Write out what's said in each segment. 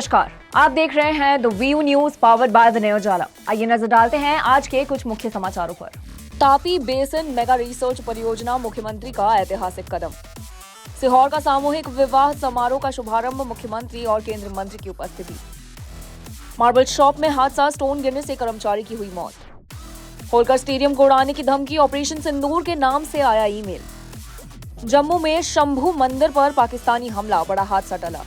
नमस्कार, आप देख रहे हैं the view news powered by the नया उजाला। आइए नजर डालते हैं आज के कुछ मुख्य समाचारों पर। तापी बेसिन मेगा रिसर्च परियोजना मुख्यमंत्री का ऐतिहासिक कदम। सीहोर का सामूहिक विवाह समारोह का शुभारंभ मुख्यमंत्री और केंद्रीय मंत्री की उपस्थिति। मार्बल शॉप में हादसा, स्टोन गिरने से कर्मचारी की हुई मौत। होलकर स्टेडियम को उड़ाने की धमकी, ऑपरेशन सिंदूर के नाम से आया ईमेल। जम्मू में शंभू मंदिर पर पाकिस्तानी हमला, बड़ा हादसा टला।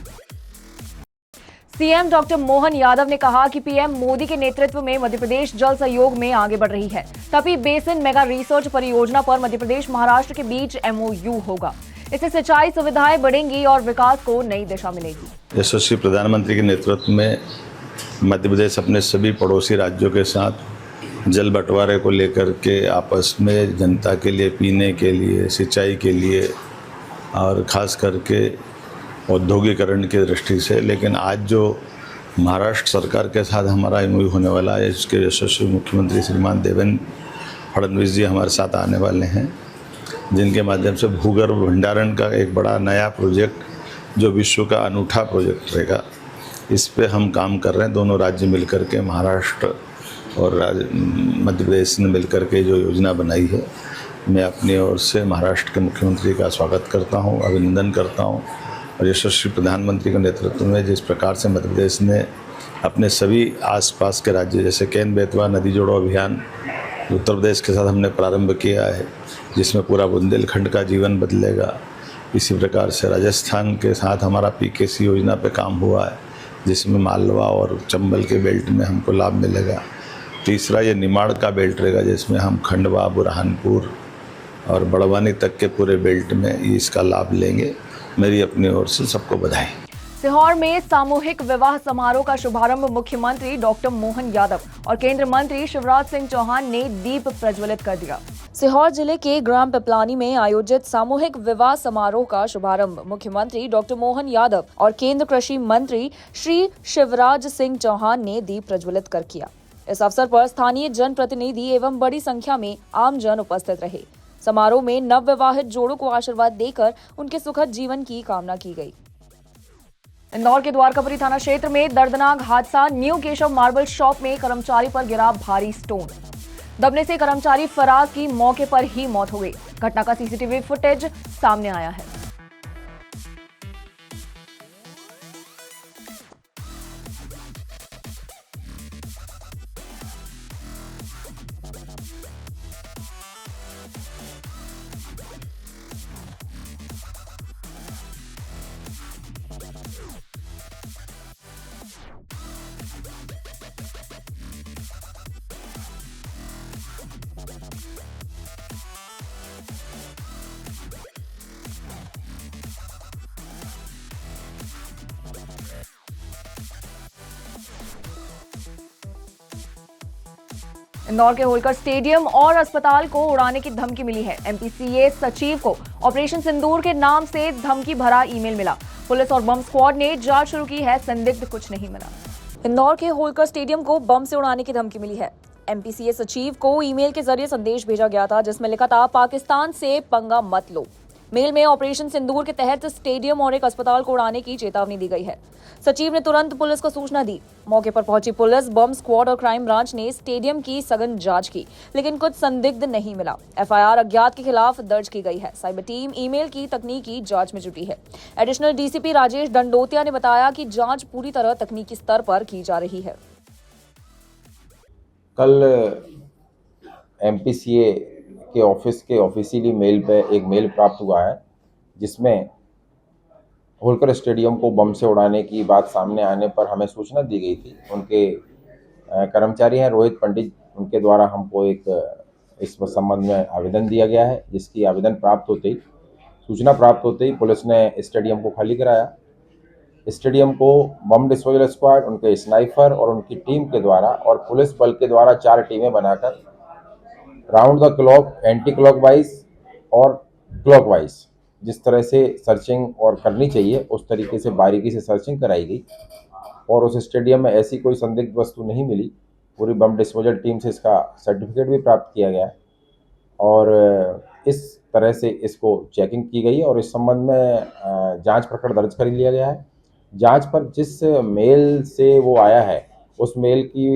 सीएम डॉक्टर मोहन यादव ने कहा कि पीएम मोदी के नेतृत्व में मध्य प्रदेश जल सहयोग में आगे बढ़ रही है। तापी बेसिन मेगा रिसर्च परियोजना पर मध्य प्रदेश महाराष्ट्र के बीच एमओयू होगा। इससे सिंचाई सुविधाएं बढ़ेंगी और विकास को नई दिशा मिलेगी। यशस्वी प्रधानमंत्री के नेतृत्व में मध्य प्रदेश अपने सभी पड़ोसी राज्यों के साथ जल बंटवारे को लेकर के आपस में जनता के लिए, पीने के लिए, सिंचाई के लिए और ख़ास करके औद्योगिकरण की दृष्टि से, लेकिन आज जो महाराष्ट्र सरकार के साथ हमारा एमओयू होने वाला है, इसके यशस्वी मुख्यमंत्री श्रीमान देवेंद्र फडणवीस जी हमारे साथ आने वाले हैं, जिनके माध्यम से भूगर्भ भंडारण का एक बड़ा नया प्रोजेक्ट जो विश्व का अनूठा प्रोजेक्ट रहेगा, इस पे हम काम कर रहे हैं। दोनों राज्य मिलकर के, महाराष्ट्र और मध्य प्रदेश ने मिलकर के जो योजना बनाई है, मैं अपनी ओर से महाराष्ट्र के मुख्यमंत्री का स्वागत करता हूँ, अभिनंदन करता हूँ। और यशस्वी प्रधानमंत्री के नेतृत्व में जिस प्रकार से मध्य प्रदेश ने अपने सभी आसपास के राज्य, जैसे केन बेतवा नदी जोड़ो अभियान उत्तर प्रदेश के साथ हमने प्रारंभ किया है, जिसमें पूरा बुंदेलखंड का जीवन बदलेगा। इसी प्रकार से राजस्थान के साथ हमारा पीकेसी योजना पे काम हुआ है, जिसमें मालवा और चंबल के बेल्ट में हमको लाभ मिलेगा। तीसरा ये निमाड़ का बेल्ट रहेगा, जिसमें हम खंडवा, बुरहानपुर और बड़वानी तक के पूरे बेल्ट में इसका लाभ लेंगे। मेरी अपनी ओर से सबको बधाई। सीहोर में सामूहिक विवाह समारोह का शुभारंभ मुख्यमंत्री डॉक्टर मोहन यादव और केंद्रीय मंत्री शिवराज सिंह चौहान ने दीप प्रज्वलित कर दिया। सीहोर जिले के ग्राम पिपलानी में आयोजित सामूहिक विवाह समारोह का शुभारंभ मुख्यमंत्री डॉक्टर मोहन यादव और केंद्रीय कृषि मंत्री श्री शिवराज सिंह चौहान ने दीप प्रज्वलित कर किया। इस अवसर पर स्थानीय जनप्रतिनिधि एवं बड़ी संख्या में आम जन उपस्थित रहे। समारोह में नवविवाहित जोड़ों को आशीर्वाद देकर उनके सुखद जीवन की कामना की गई। इंदौर के द्वारकापुरी थाना क्षेत्र में दर्दनाक हादसा, न्यू केशव मार्बल शॉप में कर्मचारी पर गिरा भारी स्टोन। दबने से कर्मचारी फराज की मौके पर ही मौत हो गई। घटना का सीसीटीवी फुटेज सामने आया है। इंदौर के होलकर स्टेडियम और अस्पताल को उड़ाने की धमकी मिली है। एमपीसीए सचिव को ऑपरेशन सिंदूर के नाम से धमकी भरा ईमेल मिला। पुलिस और बम स्क्वाड ने जांच शुरू की है, संदिग्ध कुछ नहीं मिला। इंदौर के होलकर स्टेडियम को बम से उड़ाने की धमकी मिली है। एमपीसीए सचिव को ईमेल के जरिए संदेश भेजा गया था, जिसमें लिखा था, पाकिस्तान से पंगा मत लो। मेल में ऑपरेशन सिंदूर के तहत स्टेडियम और एक अस्पताल को उड़ाने की चेतावनी दी गई है। सचिव ने तुरंत पुलिस को सूचना दी। मौके पर पहुंची पुलिस, बम स्क्वाड और क्राइम ब्रांच ने स्टेडियम की सघन जांच की, लेकिन कुछ संदिग्ध नहीं मिला। एफआईआर अज्ञात के खिलाफ दर्ज की गई है। साइबर टीम ईमेल की तकनीकी जांच में जुटी है। एडिशनल डीसीपी राजेश दंडोतिया ने बताया कि जांच पूरी तरह तकनीकी स्तर पर की जा रही है। कल एमपीसीए के ऑफिस के ऑफिशियली मेल पे एक मेल प्राप्त हुआ है, जिसमें होलकर स्टेडियम को बम से उड़ाने की बात सामने आने पर हमें सूचना दी गई थी। उनके कर्मचारी हैं रोहित पंडित, उनके द्वारा हमको एक इस संबंध में आवेदन दिया गया है, जिसकी आवेदन प्राप्त होते ही, सूचना प्राप्त होते ही पुलिस ने स्टेडियम को खाली कराया। स्टेडियम को बम डिस्पोजल स्क्वाड, उनके स्नाइपर और उनकी टीम के द्वारा और पुलिस बल के द्वारा 4 टीमें बनाकर round the clock, anti clockwise और क्लॉकवाइज जिस तरह से सर्चिंग और करनी चाहिए, उस तरीके से बारीकी से सर्चिंग कराई गई और उस स्टेडियम में ऐसी कोई संदिग्ध वस्तु नहीं मिली। पूरी बम डिस्पोजल टीम से इसका सर्टिफिकेट भी प्राप्त किया गया और इस तरह से इसको चेकिंग की गई और इस संबंध में जांच प्रकरण दर्ज कर लिया गया है। जांच पर जिस मेल से वो आया है उस मेल की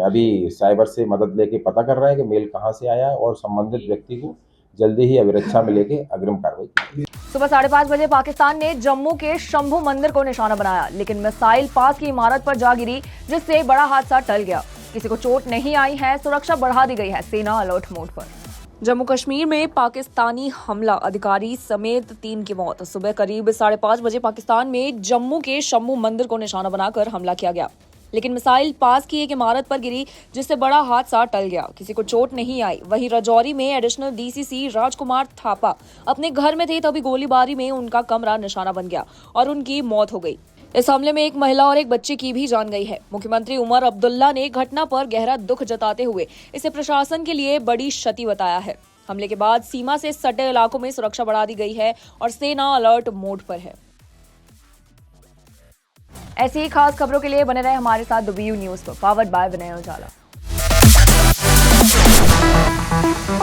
अभी साइबर से मदद लेके पता कर रहे हैं कि मेल कहाँ से आया है और संबंधित व्यक्ति को जल्दी ही अभिरक्षा में लेके अग्रिम कार्रवाई की। सुबह 5:30 बजे पाकिस्तान ने जम्मू के शंभू मंदिर को निशाना बनाया, लेकिन मिसाइल पास की इमारत पर जा गिरी, जिससे बड़ा हादसा टल गया। किसी को चोट नहीं आई है, सुरक्षा बढ़ा दी गई है, सेना अलर्ट मोड पर। जम्मू कश्मीर में पाकिस्तानी हमला, अधिकारी समेत 3 की मौत। सुबह करीब 5:30 बजे पाकिस्तान में जम्मू के शंभू मंदिर को निशाना बनाकर हमला किया गया, लेकिन मिसाइल पास की एक इमारत पर गिरी, जिससे बड़ा हादसा टल गया। किसी को चोट नहीं आई। वहीं राजौरी में एडिशनल डीसीसी राजकुमार थापा अपने घर में थे, तभी गोलीबारी में उनका कमरा निशाना बन गया और उनकी मौत हो गई। इस हमले में एक महिला और एक बच्चे की भी जान गई है। मुख्यमंत्री उमर अब्दुल्ला ने घटना पर गहरा दुख जताते हुए इसे प्रशासन के लिए बड़ी क्षति बताया है। हमले के बाद सीमा से सटे इलाकों में सुरक्षा बढ़ा दी गई है और सेना अलर्ट मोड पर है। ऐसी ही खास खबरों के लिए बने रहे हमारे साथ द व्यू न्यूज पर, पावर्ड बाय विनय उजाला।